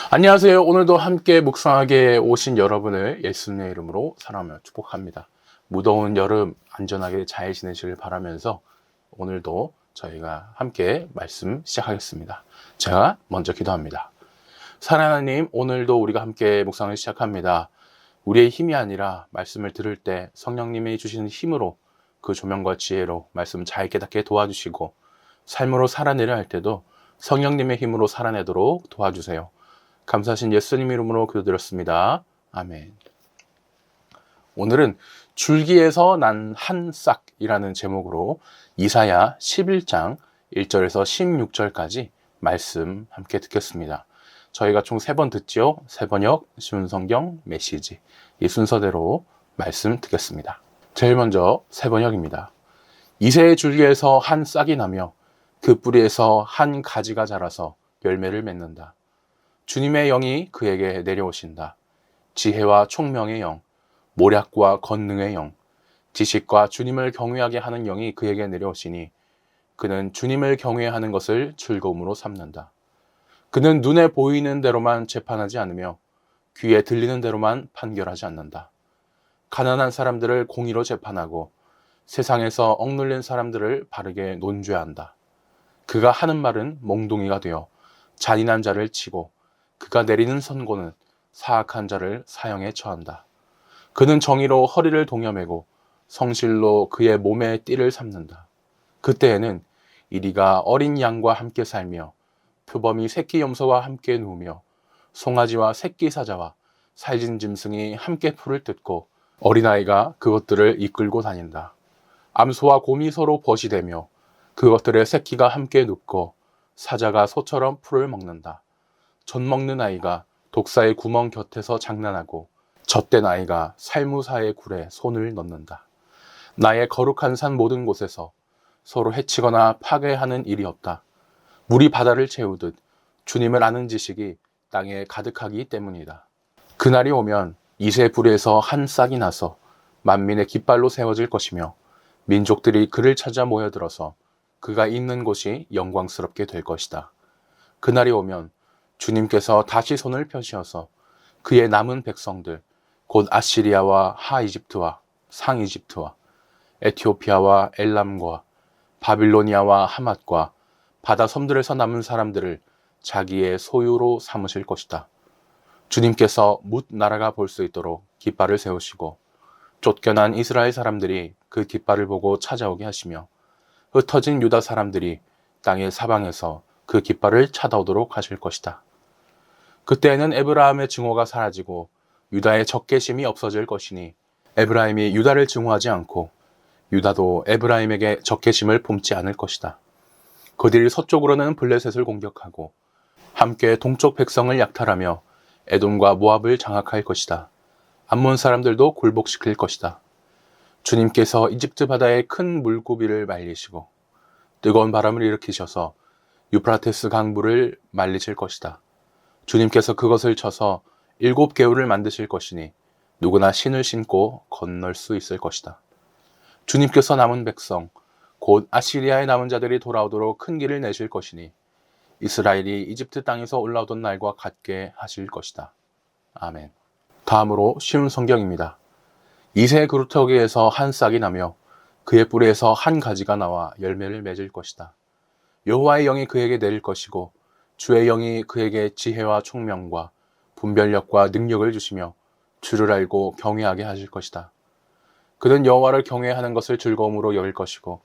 안녕하세요. 오늘도 함께 묵상하게 오신 여러분을 예수님의 이름으로 사랑하며 축복합니다. 무더운 여름 안전하게 잘 지내시길 바라면서 오늘도 저희가 함께 말씀 시작하겠습니다. 제가 먼저 기도합니다. 사랑하는 하나님, 오늘도 우리가 함께 묵상을 시작합니다. 우리의 힘이 아니라 말씀을 들을 때 성령님이 주시는 힘으로 그 조명과 지혜로 말씀 잘 깨닫게 도와주시고 삶으로 살아내려 할 때도 성령님의 힘으로 살아내도록 도와주세요. 감사하신 예수님 이름으로 기도드렸습니다. 아멘. 오늘은 줄기에서 난 한 싹이라는 제목으로 이사야 11장 1절에서 16절까지 말씀 함께 듣겠습니다. 저희가 총 3번 듣지요. 새번역, 쉬운 성경, 메시지. 이 순서대로 말씀 듣겠습니다. 제일 먼저 새번역입니다. 이새의 줄기에서 한 싹이 나며 그 뿌리에서 한 가지가 자라서 열매를 맺는다. 주님의 영이 그에게 내려오신다. 지혜와 총명의 영, 모략과 권능의 영, 지식과 주님을 경외하게 하는 영이 그에게 내려오시니 그는 주님을 경외하는 것을 즐거움으로 삼는다. 그는 눈에 보이는 대로만 재판하지 않으며 귀에 들리는 대로만 판결하지 않는다. 가난한 사람들을 공의로 재판하고 세상에서 억눌린 사람들을 바르게 논죄한다. 그가 하는 말은 몽둥이가 되어 잔인한 자를 치고 그가 내리는 선고는 사악한 자를 사형에 처한다. 그는 정의로 허리를 동여매고 성실로 그의 몸에 띠를 삼는다. 그때에는 이리가 어린 양과 함께 살며 표범이 새끼 염소와 함께 누우며 송아지와 새끼 사자와 살진 짐승이 함께 풀을 뜯고 어린아이가 그것들을 이끌고 다닌다. 암소와 곰이 서로 벗이 되며 그것들의 새끼가 함께 눕고 사자가 소처럼 풀을 먹는다. 젖 먹는 아이가 독사의 구멍 곁에서 장난하고 젖된 아이가 살무사의 굴에 손을 넣는다. 나의 거룩한 산 모든 곳에서 서로 해치거나 파괴하는 일이 없다. 물이 바다를 채우듯 주님을 아는 지식이 땅에 가득하기 때문이다. 그날이 오면 이새 불에서 한 싹이 나서 만민의 깃발로 세워질 것이며 민족들이 그를 찾아 모여들어서 그가 있는 곳이 영광스럽게 될 것이다. 그날이 오면 주님께서 다시 손을 펴시어서 그의 남은 백성들 곧 아시리아와 하이집트와 상이집트와 에티오피아와 엘람과 바빌로니아와 하맛과 바다 섬들에서 남은 사람들을 자기의 소유로 삼으실 것이다. 주님께서 뭇 날아가 볼 수 있도록 깃발을 세우시고 쫓겨난 이스라엘 사람들이 그 깃발을 보고 찾아오게 하시며 흩어진 유다 사람들이 땅의 사방에서 그 깃발을 찾아오도록 하실 것이다. 그때에는 에브라임의 증오가 사라지고 유다의 적개심이 없어질 것이니 에브라임이 유다를 증오하지 않고 유다도 에브라임에게 적개심을 품지 않을 것이다. 그들이 서쪽으로는 블레셋을 공격하고 함께 동쪽 백성을 약탈하며 에돔과 모압을 장악할 것이다. 암몬 사람들도 굴복시킬 것이다. 주님께서 이집트 바다의 큰 물고기를 말리시고 뜨거운 바람을 일으키셔서 유프라테스 강물을 말리실 것이다. 주님께서 그것을 쳐서 7개울을 만드실 것이니 누구나 신을 신고 건널 수 있을 것이다. 주님께서 남은 백성, 곧 아시리아의 남은 자들이 돌아오도록 큰 길을 내실 것이니 이스라엘이 이집트 땅에서 올라오던 날과 같게 하실 것이다. 아멘. 다음으로 쉬운 성경입니다. 이새 그루터기에서 한 싹이 나며 그의 뿌리에서 한 가지가 나와 열매를 맺을 것이다. 여호와의 영이 그에게 내릴 것이고 주의 영이 그에게 지혜와 총명과 분별력과 능력을 주시며 주를 알고 경외하게 하실 것이다. 그는 여호와를 경외하는 것을 즐거움으로 여길 것이고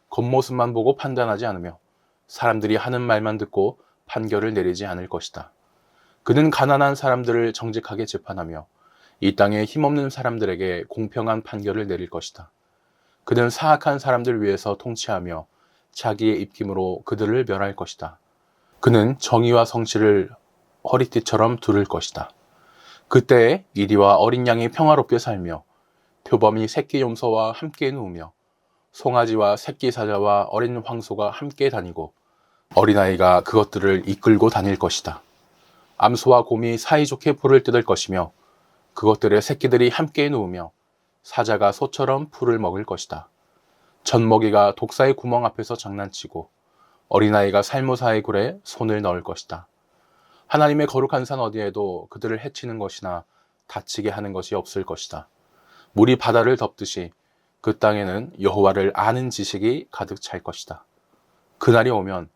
겉모습만 보고 판단하지 않으며 사람들이 하는 말만 듣고 판결을 내리지 않을 것이다. 그는 가난한 사람들을 정직하게 재판하며 이 땅에 힘없는 사람들에게 공평한 판결을 내릴 것이다. 그는 사악한 사람들 위해서 통치하며 자기의 입김으로 그들을 멸할 것이다. 그는 정의와 성실을 허리띠처럼 두를 것이다. 그때에 이리와 어린 양이 평화롭게 살며 표범이 새끼 염소와 함께 누우며 송아지와 새끼 사자와 어린 황소가 함께 다니고 어린아이가 그것들을 이끌고 다닐 것이다. 암소와 곰이 사이좋게 풀을 뜯을 것이며 그것들의 새끼들이 함께 누우며 사자가 소처럼 풀을 먹을 것이다. 젖먹이가 독사의 구멍 앞에서 장난치고 어린아이가 살모사의 굴에 손을 넣을 것이다. 하나님의 거룩한 산 어디에도 그들을 해치는 것이나 다치게 하는 것이 없을 것이다. 물이 바다를 덮듯이 그 땅에는 여호와를 아는 지식이 가득 찰 것이다. 그날이 오면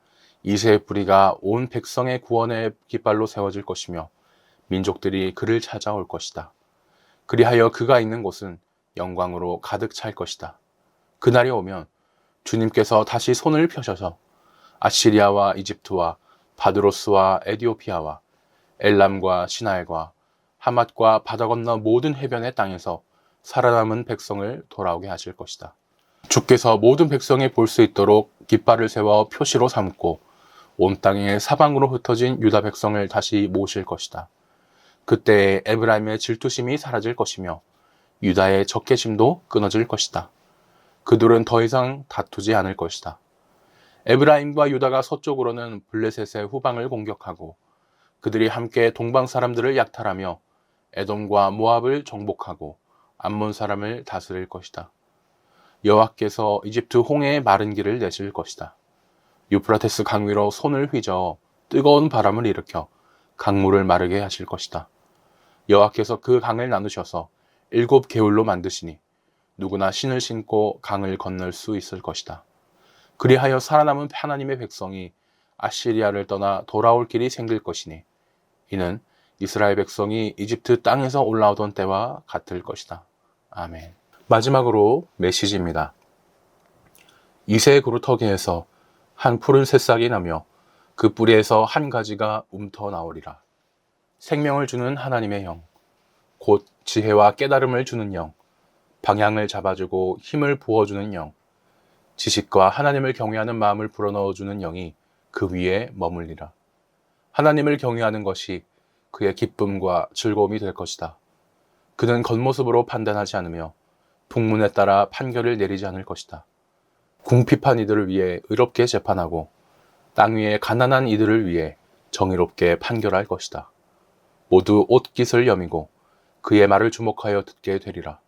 이새의 뿌리가 온 백성의 구원의 깃발로 세워질 것이며 민족들이 그를 찾아올 것이다. 그리하여 그가 있는 곳은 영광으로 가득 찰 것이다. 그날이 오면 주님께서 다시 손을 펴셔서 아시리아와 이집트와 바드로스와 에디오피아와 엘람과 시나엘과 하맛과 바다 건너 모든 해변의 땅에서 살아남은 백성을 돌아오게 하실 것이다. 주께서 모든 백성이 볼 수 있도록 깃발을 세워 표시로 삼고 온 땅에 사방으로 흩어진 유다 백성을 다시 모으실 것이다. 그때 에브라임의 질투심이 사라질 것이며 유다의 적개심도 끊어질 것이다. 그들은 더 이상 다투지 않을 것이다. 에브라임과 유다가 서쪽으로는 블레셋의 후방을 공격하고 그들이 함께 동방 사람들을 약탈하며 에돔과 모압을 정복하고 암몬 사람을 다스릴 것이다. 여호와께서 이집트 홍해의 마른 길을 내실 것이다. 유프라테스 강 위로 손을 휘저어 뜨거운 바람을 일으켜 강물을 마르게 하실 것이다. 여호와께서 그 강을 나누셔서 7 개울로 만드시니 누구나 신을 신고 강을 건널 수 있을 것이다. 그리하여 살아남은 하나님의 백성이 아시리아를 떠나 돌아올 길이 생길 것이니 이는 이스라엘 백성이 이집트 땅에서 올라오던 때와 같을 것이다. 아멘. 마지막으로 메시지입니다. 이새 그루터기에서 한 푸른 새싹이 나며 그 뿌리에서 한 가지가 움터 나오리라. 생명을 주는 하나님의 영, 곧 지혜와 깨달음을 주는 영, 방향을 잡아주고 힘을 부어주는 영, 지식과 하나님을 경외하는 마음을 불어넣어주는 영이 그 위에 머물리라. 하나님을 경외하는 것이 그의 기쁨과 즐거움이 될 것이다. 그는 겉모습으로 판단하지 않으며 풍문에 따라 판결을 내리지 않을 것이다. 궁핍한 이들을 위해 의롭게 재판하고 땅 위에 가난한 이들을 위해 정의롭게 판결할 것이다. 모두 옷깃을 여미고 그의 말을 주목하여 듣게 되리라.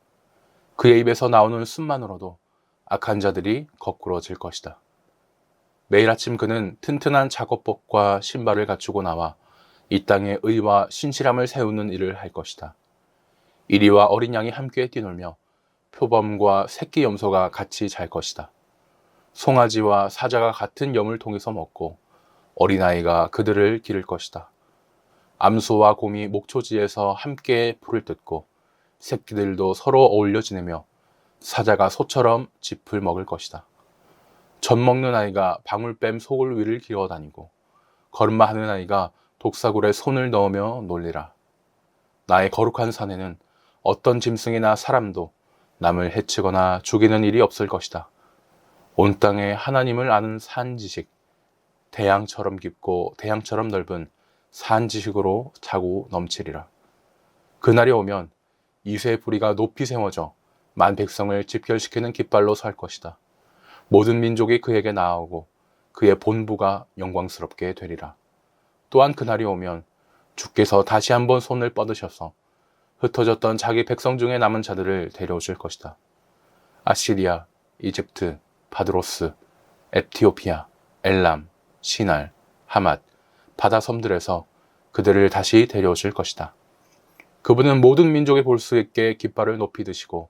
그의 입에서 나오는 숨만으로도 악한 자들이 거꾸러질 것이다. 매일 아침 그는 튼튼한 작업복과 신발을 갖추고 나와 이 땅에 의와 신실함을 세우는 일을 할 것이다. 이리와 어린 양이 함께 뛰놀며 표범과 새끼 염소가 같이 잘 것이다. 송아지와 사자가 같은 염을 통해서 먹고 어린아이가 그들을 기를 것이다. 암소와 곰이 목초지에서 함께 풀을 뜯고 새끼들도 서로 어울려 지내며 사자가 소처럼 짚을 먹을 것이다. 젖 먹는 아이가 방울뱀 속을 위를 기어다니고 걸음마하는 아이가 독사굴에 손을 넣으며 놀리라. 나의 거룩한 산에는 어떤 짐승이나 사람도 남을 해치거나 죽이는 일이 없을 것이다. 온 땅에 하나님을 아는 산지식, 대양처럼 깊고 대양처럼 넓은 산지식으로 차고 넘치리라. 그날이 오면 이새의 뿌리가 높이 세워져 만 백성을 집결시키는 깃발로 설 것이다. 모든 민족이 그에게 나아오고 그의 본부가 영광스럽게 되리라. 또한 그날이 오면 주께서 다시 한번 손을 뻗으셔서 흩어졌던 자기 백성 중에 남은 자들을 데려오실 것이다. 아시리아, 이집트, 바드로스, 에티오피아, 엘람, 시날, 하맛, 바다 섬들에서 그들을 다시 데려오실 것이다. 그분은 모든 민족이 볼 수 있게 깃발을 높이 드시고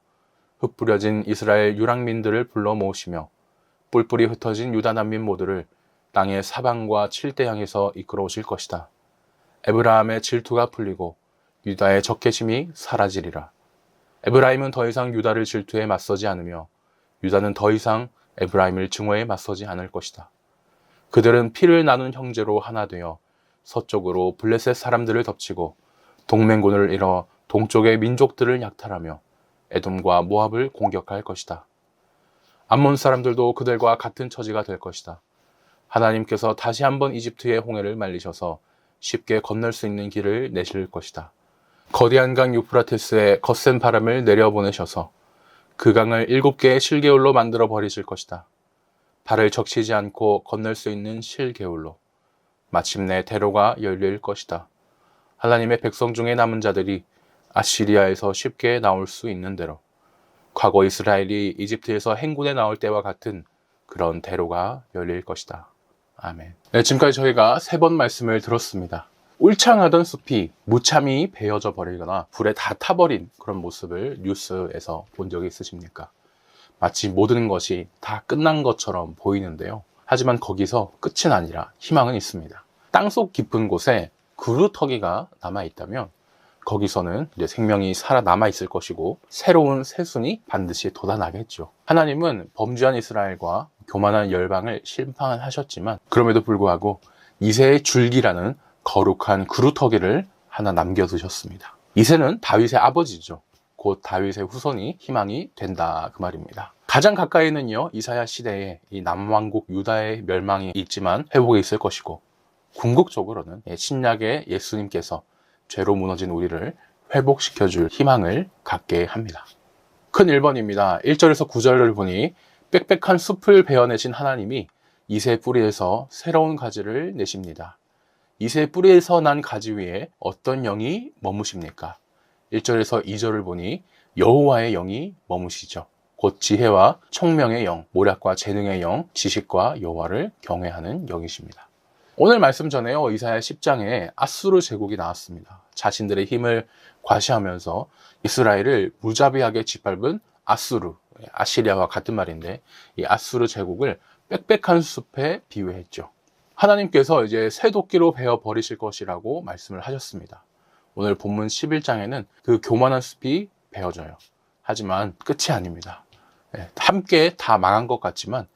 흩뿌려진 이스라엘 유랑민들을 불러 모으시며 뿔뿔이 흩어진 유다 난민 모두를 땅의 사방과 칠대양에서 이끌어 오실 것이다. 에브라임의 질투가 풀리고 유다의 적개심이 사라지리라. 에브라임은 더 이상 유다를 질투에 맞서지 않으며 유다는 더 이상 에브라임을 증오에 맞서지 않을 것이다. 그들은 피를 나눈 형제로 하나 되어 서쪽으로 블레셋 사람들을 덮치고 동맹군을 이뤄 동쪽의 민족들을 약탈하며 에돔과 모압을 공격할 것이다. 암몬 사람들도 그들과 같은 처지가 될 것이다. 하나님께서 다시 한번 이집트의 홍해를 말리셔서 쉽게 건널 수 있는 길을 내실 것이다. 거대한 강 유프라테스에 거센 바람을 내려보내셔서 그 강을 7개의 실개울로 만들어 버리실 것이다. 발을 적시지 않고 건널 수 있는 실개울로 마침내 대로가 열릴 것이다. 하나님의 백성 중에 남은 자들이 아시리아에서 쉽게 나올 수 있는 대로 과거 이스라엘이 이집트에서 행군에 나올 때와 같은 그런 대로가 열릴 것이다. 아멘. 네, 지금까지 저희가 3번 말씀을 들었습니다. 울창하던 숲이 무참히 베어져 버리거나 불에 다 타버린 그런 모습을 뉴스에서 본 적이 있으십니까? 마치 모든 것이 다 끝난 것처럼 보이는데요. 하지만 거기서 끝은 아니라 희망은 있습니다. 땅속 깊은 곳에 그루터기가 남아있다면 거기서는 이제 생명이 살아남아 있을 것이고 새로운 새순이 반드시 돋아나겠죠. 하나님은 범죄한 이스라엘과 교만한 열방을 심판하셨지만 그럼에도 불구하고 이새의 줄기라는 거룩한 그루터기를 하나 남겨두셨습니다. 이새는 다윗의 아버지죠. 곧 다윗의 후손이 희망이 된다 그 말입니다. 가장 가까이는요, 이사야 시대에 이 남왕국 유다의 멸망이 있지만 회복이 있을 것이고, 궁극적으로는 신약의 예수님께서 죄로 무너진 우리를 회복시켜줄 희망을 갖게 합니다. 큰 1번입니다. 1절에서 9절을 보니 빽빽한 숲을 베어내신 하나님이 이새 뿌리에서 새로운 가지를 내십니다. 이새 뿌리에서 난 가지 위에 어떤 영이 머무십니까? 1절에서 2절을 보니 여호와의 영이 머무시죠. 곧 지혜와 총명의 영, 모략과 재능의 영, 지식과 여호와를 경외하는 영이십니다. 오늘 말씀 전에요, 이사야 10장에 아수르 제국이 나왔습니다. 자신들의 힘을 과시하면서 이스라엘을 무자비하게 짓밟은 아수르, 아시리아와 같은 말인데 이 아수르 제국을 빽빽한 숲에 비유했죠. 하나님께서 이제 쇠도끼로 베어 버리실 것이라고 말씀을 하셨습니다. 오늘 본문 11장에는 그 교만한 숲이 베어져요. 하지만 끝이 아닙니다. 함께 다 망한 것 같지만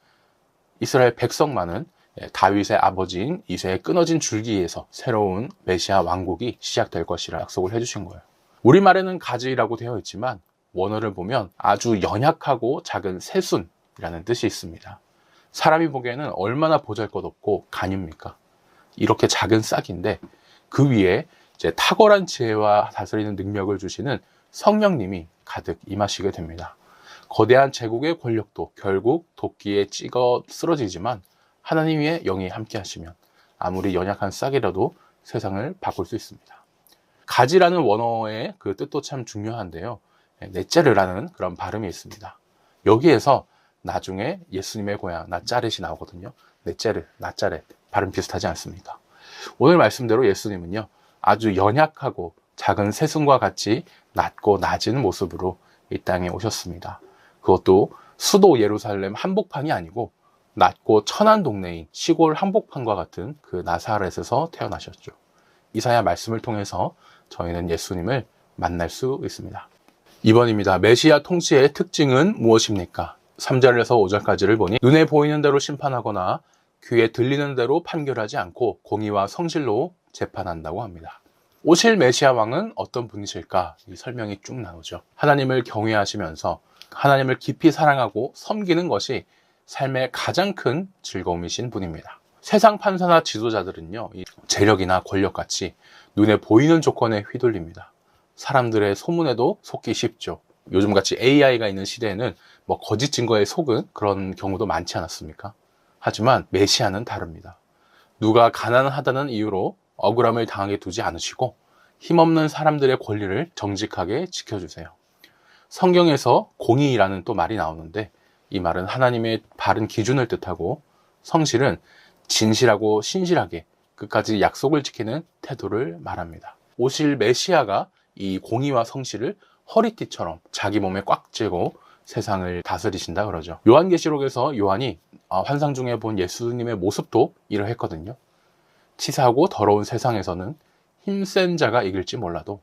이스라엘 백성만은 다윗의 아버지인 이새의 끊어진 줄기에서 새로운 메시아 왕국이 시작될 것이라 약속을 해주신 거예요. 우리말에는 가지라고 되어 있지만 원어를 보면 아주 연약하고 작은 새순이라는 뜻이 있습니다. 사람이 보기에는 얼마나 보잘것없고 가녅니까? 이렇게 작은 싹인데 그 위에 이제 탁월한 지혜와 다스리는 능력을 주시는 성령님이 가득 임하시게 됩니다. 거대한 제국의 권력도 결국 도끼에 찍어 쓰러지지만 하나님의 영이 함께 하시면 아무리 연약한 싹이라도 세상을 바꿀 수 있습니다. 가지라는 원어의 그 뜻도 참 중요한데요. 네짜르라는 그런 발음이 있습니다. 여기에서 나중에 예수님의 고향 나짜렛이 나오거든요. 네짜르, 나짜렛 발음 비슷하지 않습니까? 오늘 말씀대로 예수님은요, 아주 연약하고 작은 새순과 같이 낮고 낮은 모습으로 이 땅에 오셨습니다. 그것도 수도 예루살렘 한복판이 아니고 낮고 천한 동네인 시골 한복판과 같은 그 나사렛에서 태어나셨죠. 이사야 말씀을 통해서 저희는 예수님을 만날 수 있습니다. 2번입니다. 메시아 통치의 특징은 무엇입니까? 3절에서 5절까지를 보니 눈에 보이는 대로 심판하거나 귀에 들리는 대로 판결하지 않고 공의와 성실로 재판한다고 합니다. 오실 메시아 왕은 어떤 분이실까? 이 설명이 쭉 나오죠. 하나님을 경외하시면서 하나님을 깊이 사랑하고 섬기는 것이 삶의 가장 큰 즐거움이신 분입니다. 세상 판사나 지도자들은요, 이 재력이나 권력같이 눈에 보이는 조건에 휘둘립니다. 사람들의 소문에도 속기 쉽죠. 요즘같이 AI가 있는 시대에는 뭐 거짓 증거에 속은 그런 경우도 많지 않았습니까? 하지만 메시아는 다릅니다. 누가 가난하다는 이유로 억울함을 당하게 두지 않으시고 힘없는 사람들의 권리를 정직하게 지켜주세요. 성경에서 공의라는 또 말이 나오는데 이 말은 하나님의 바른 기준을 뜻하고 성실은 진실하고 신실하게 끝까지 약속을 지키는 태도를 말합니다. 오실 메시아가 이 공의와 성실을 허리띠처럼 자기 몸에 꽉 쥐고 세상을 다스리신다 그러죠. 요한계시록에서 요한이 환상 중에 본 예수님의 모습도 이러했거든요. 치사하고 더러운 세상에서는 힘센 자가 이길지 몰라도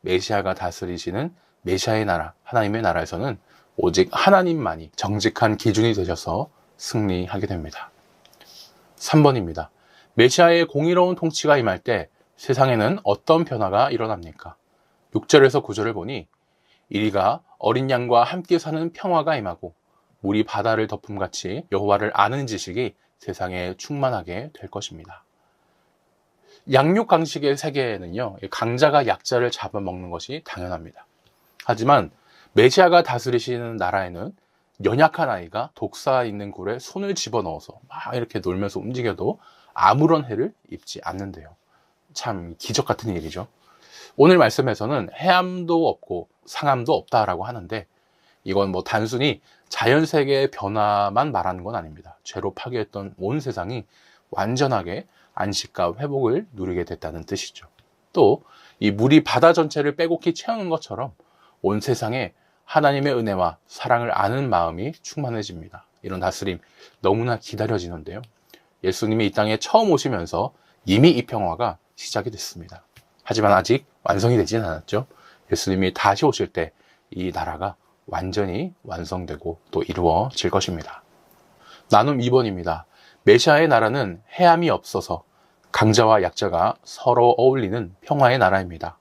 메시아가 다스리시는 메시아의 나라, 하나님의 나라에서는 오직 하나님만이 정직한 기준이 되셔서 승리하게 됩니다. 3번입니다. 메시아의 공의로운 통치가 임할 때 세상에는 어떤 변화가 일어납니까? 6절에서 9절을 보니 이리가 어린 양과 함께 사는 평화가 임하고 물이 바다를 덮음같이 여호와를 아는 지식이 세상에 충만하게 될 것입니다. 양육강식의 세계에는요, 강자가 약자를 잡아먹는 것이 당연합니다. 하지만 메시아가 다스리시는 나라에는 연약한 아이가 독사 있는 굴에 손을 집어넣어서 막 이렇게 놀면서 움직여도 아무런 해를 입지 않는데요. 참 기적 같은 일이죠. 오늘 말씀에서는 해함도 없고 상함도 없다라고 하는데 이건 뭐 단순히 자연세계의 변화만 말하는 건 아닙니다. 죄로 파괴했던 온 세상이 완전하게 안식과 회복을 누리게 됐다는 뜻이죠. 또 이 물이 바다 전체를 빼곡히 채우는 것처럼 온 세상에 하나님의 은혜와 사랑을 아는 마음이 충만해집니다. 이런 다스림 너무나 기다려지는데요. 예수님이 이 땅에 처음 오시면서 이미 이 평화가 시작이 됐습니다. 하지만 아직 완성이 되진 않았죠. 예수님이 다시 오실 때 이 나라가 완전히 완성되고 또 이루어질 것입니다. 나눔 2번입니다. 메시아의 나라는 해함이 없어서 강자와 약자가 서로 어울리는 평화의 나라입니다.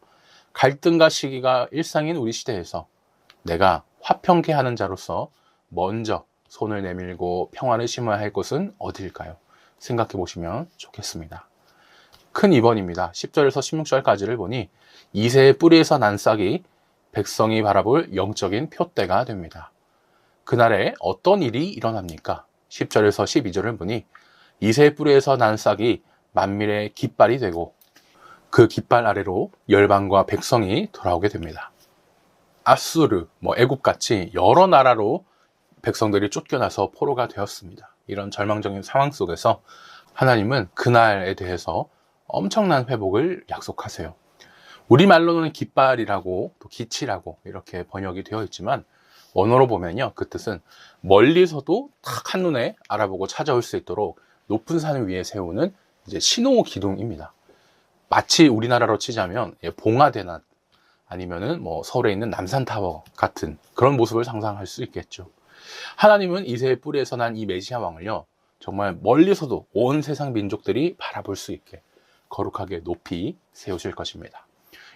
갈등과 시기가 일상인 우리 시대에서 내가 화평케 하는 자로서 먼저 손을 내밀고 평화를 심어야 할 곳은 어디일까요? 생각해 보시면 좋겠습니다. 큰 2번입니다. 10절에서 16절까지를 보니 이새의 뿌리에서 난 싹이 백성이 바라볼 영적인 표대가 됩니다. 그날에 어떤 일이 일어납니까? 10절에서 12절을 보니 이새의 뿌리에서 난 싹이 만민의 깃발이 되고 그 깃발 아래로 열방과 백성이 돌아오게 됩니다. 아수르, 애국같이 여러 나라로 백성들이 쫓겨나서 포로가 되었습니다. 이런 절망적인 상황 속에서 하나님은 그날에 대해서 엄청난 회복을 약속하세요. 우리말로는 깃발이라고 또 기치라고 이렇게 번역이 되어 있지만 원어로 보면요, 그 뜻은 멀리서도 딱 한눈에 알아보고 찾아올 수 있도록 높은 산 위에 세우는 이제 신호 기둥입니다. 마치 우리나라로 치자면 봉화대나 아니면은 서울에 있는 남산타워 같은 그런 모습을 상상할 수 있겠죠. 하나님은 이새의 뿌리에서 난 이 메시아 왕을요, 정말 멀리서도 온 세상 민족들이 바라볼 수 있게 거룩하게 높이 세우실 것입니다.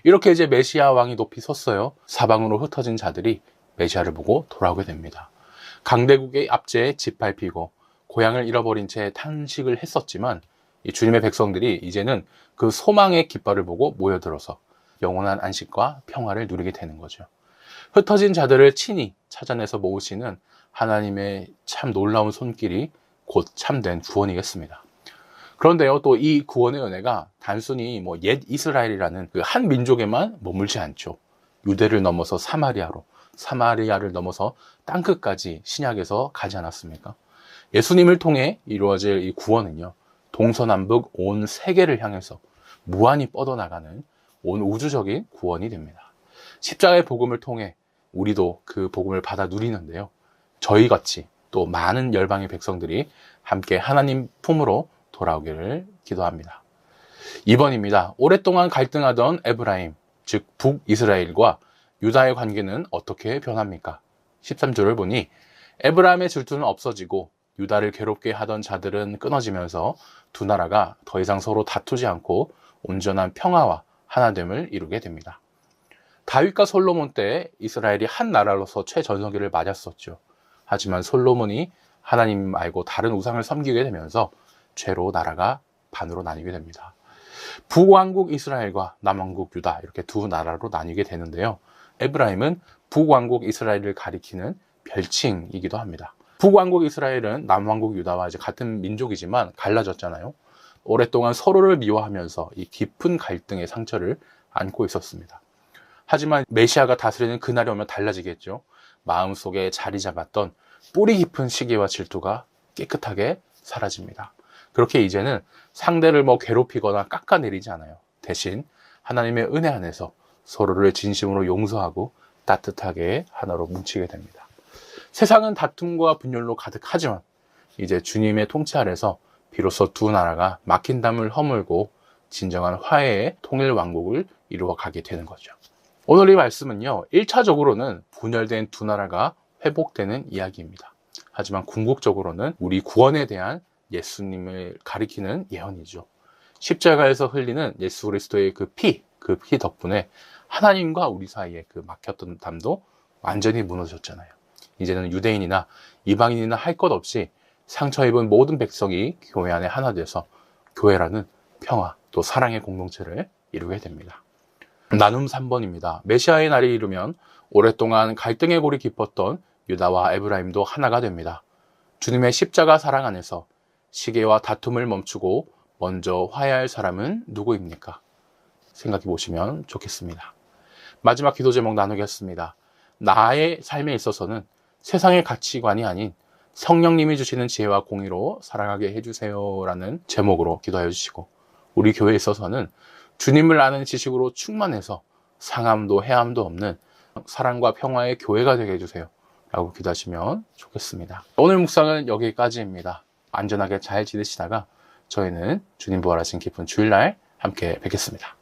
이렇게 이제 메시아 왕이 높이 섰어요. 사방으로 흩어진 자들이 메시아를 보고 돌아오게 됩니다. 강대국의 압제에 짓밟히고 고향을 잃어버린 채 탄식을 했었지만 이 주님의 백성들이 이제는 그 소망의 깃발을 보고 모여들어서 영원한 안식과 평화를 누리게 되는 거죠. 흩어진 자들을 친히 찾아내서 모으시는 하나님의 참 놀라운 손길이 곧 참된 구원이겠습니다. 그런데요, 또 이 구원의 은혜가 단순히 옛 이스라엘이라는 그 한 민족에만 머물지 않죠. 유대를 넘어서 사마리아로, 사마리아를 넘어서 땅끝까지 신약에서 가지 않았습니까? 예수님을 통해 이루어질 이 구원은요, 동서남북 온 세계를 향해서 무한히 뻗어나가는 온 우주적인 구원이 됩니다. 십자가의 복음을 통해 우리도 그 복음을 받아 누리는데요, 저희같이 또 많은 열방의 백성들이 함께 하나님 품으로 돌아오기를 기도합니다. 2번입니다. 오랫동안 갈등하던 에브라임, 즉 북이스라엘과 유다의 관계는 어떻게 변합니까? 13절을 보니 에브라임의 질투는 없어지고 유다를 괴롭게 하던 자들은 끊어지면서 두 나라가 더 이상 서로 다투지 않고 온전한 평화와 하나됨을 이루게 됩니다. 다윗과 솔로몬 때 이스라엘이 한 나라로서 최전성기를 맞았었죠. 하지만 솔로몬이 하나님 말고 다른 우상을 섬기게 되면서 죄로 나라가 반으로 나뉘게 됩니다. 북왕국 이스라엘과 남왕국 유다, 이렇게 두 나라로 나뉘게 되는데요, 에브라임은 북왕국 이스라엘을 가리키는 별칭이기도 합니다. 북왕국 이스라엘은 남왕국 유다와 이제 같은 민족이지만 갈라졌잖아요. 오랫동안 서로를 미워하면서 이 깊은 갈등의 상처를 안고 있었습니다. 하지만 메시아가 다스리는 그날이 오면 달라지겠죠. 마음속에 자리 잡았던 뿌리 깊은 시기와 질투가 깨끗하게 사라집니다. 그렇게 이제는 상대를 괴롭히거나 깎아내리지 않아요. 대신 하나님의 은혜 안에서 서로를 진심으로 용서하고 따뜻하게 하나로 뭉치게 됩니다. 세상은 다툼과 분열로 가득하지만 이제 주님의 통치 아래서 비로소 두 나라가 막힌 담을 허물고 진정한 화해의 통일 왕국을 이루어가게 되는 거죠. 오늘 이 말씀은요, 1차적으로는 분열된 두 나라가 회복되는 이야기입니다. 하지만 궁극적으로는 우리 구원에 대한 예수님을 가리키는 예언이죠. 십자가에서 흘리는 예수 그리스도의 그 피 덕분에 하나님과 우리 사이에 그 막혔던 담도 완전히 무너졌잖아요. 이제는 유대인이나 이방인이나 할 것 없이 상처 입은 모든 백성이 교회 안에 하나 돼서 교회라는 평화 또 사랑의 공동체를 이루게 됩니다. 나눔 3번입니다. 메시아의 날이 이르면 오랫동안 갈등의 골이 깊었던 유다와 에브라임도 하나가 됩니다. 주님의 십자가 사랑 안에서 시기와 다툼을 멈추고 먼저 화해할 사람은 누구입니까? 생각해 보시면 좋겠습니다. 마지막 기도 제목 나누겠습니다. 나의 삶에 있어서는 세상의 가치관이 아닌 성령님이 주시는 지혜와 공의로 살아가게 해주세요 라는 제목으로 기도해 주시고, 우리 교회에 있어서는 주님을 아는 지식으로 충만해서 상함도 해함도 없는 사랑과 평화의 교회가 되게 해주세요 라고 기도하시면 좋겠습니다. 오늘 묵상은 여기까지입니다. 안전하게 잘 지내시다가 저희는 주님 부활하신 깊은 주일날 함께 뵙겠습니다.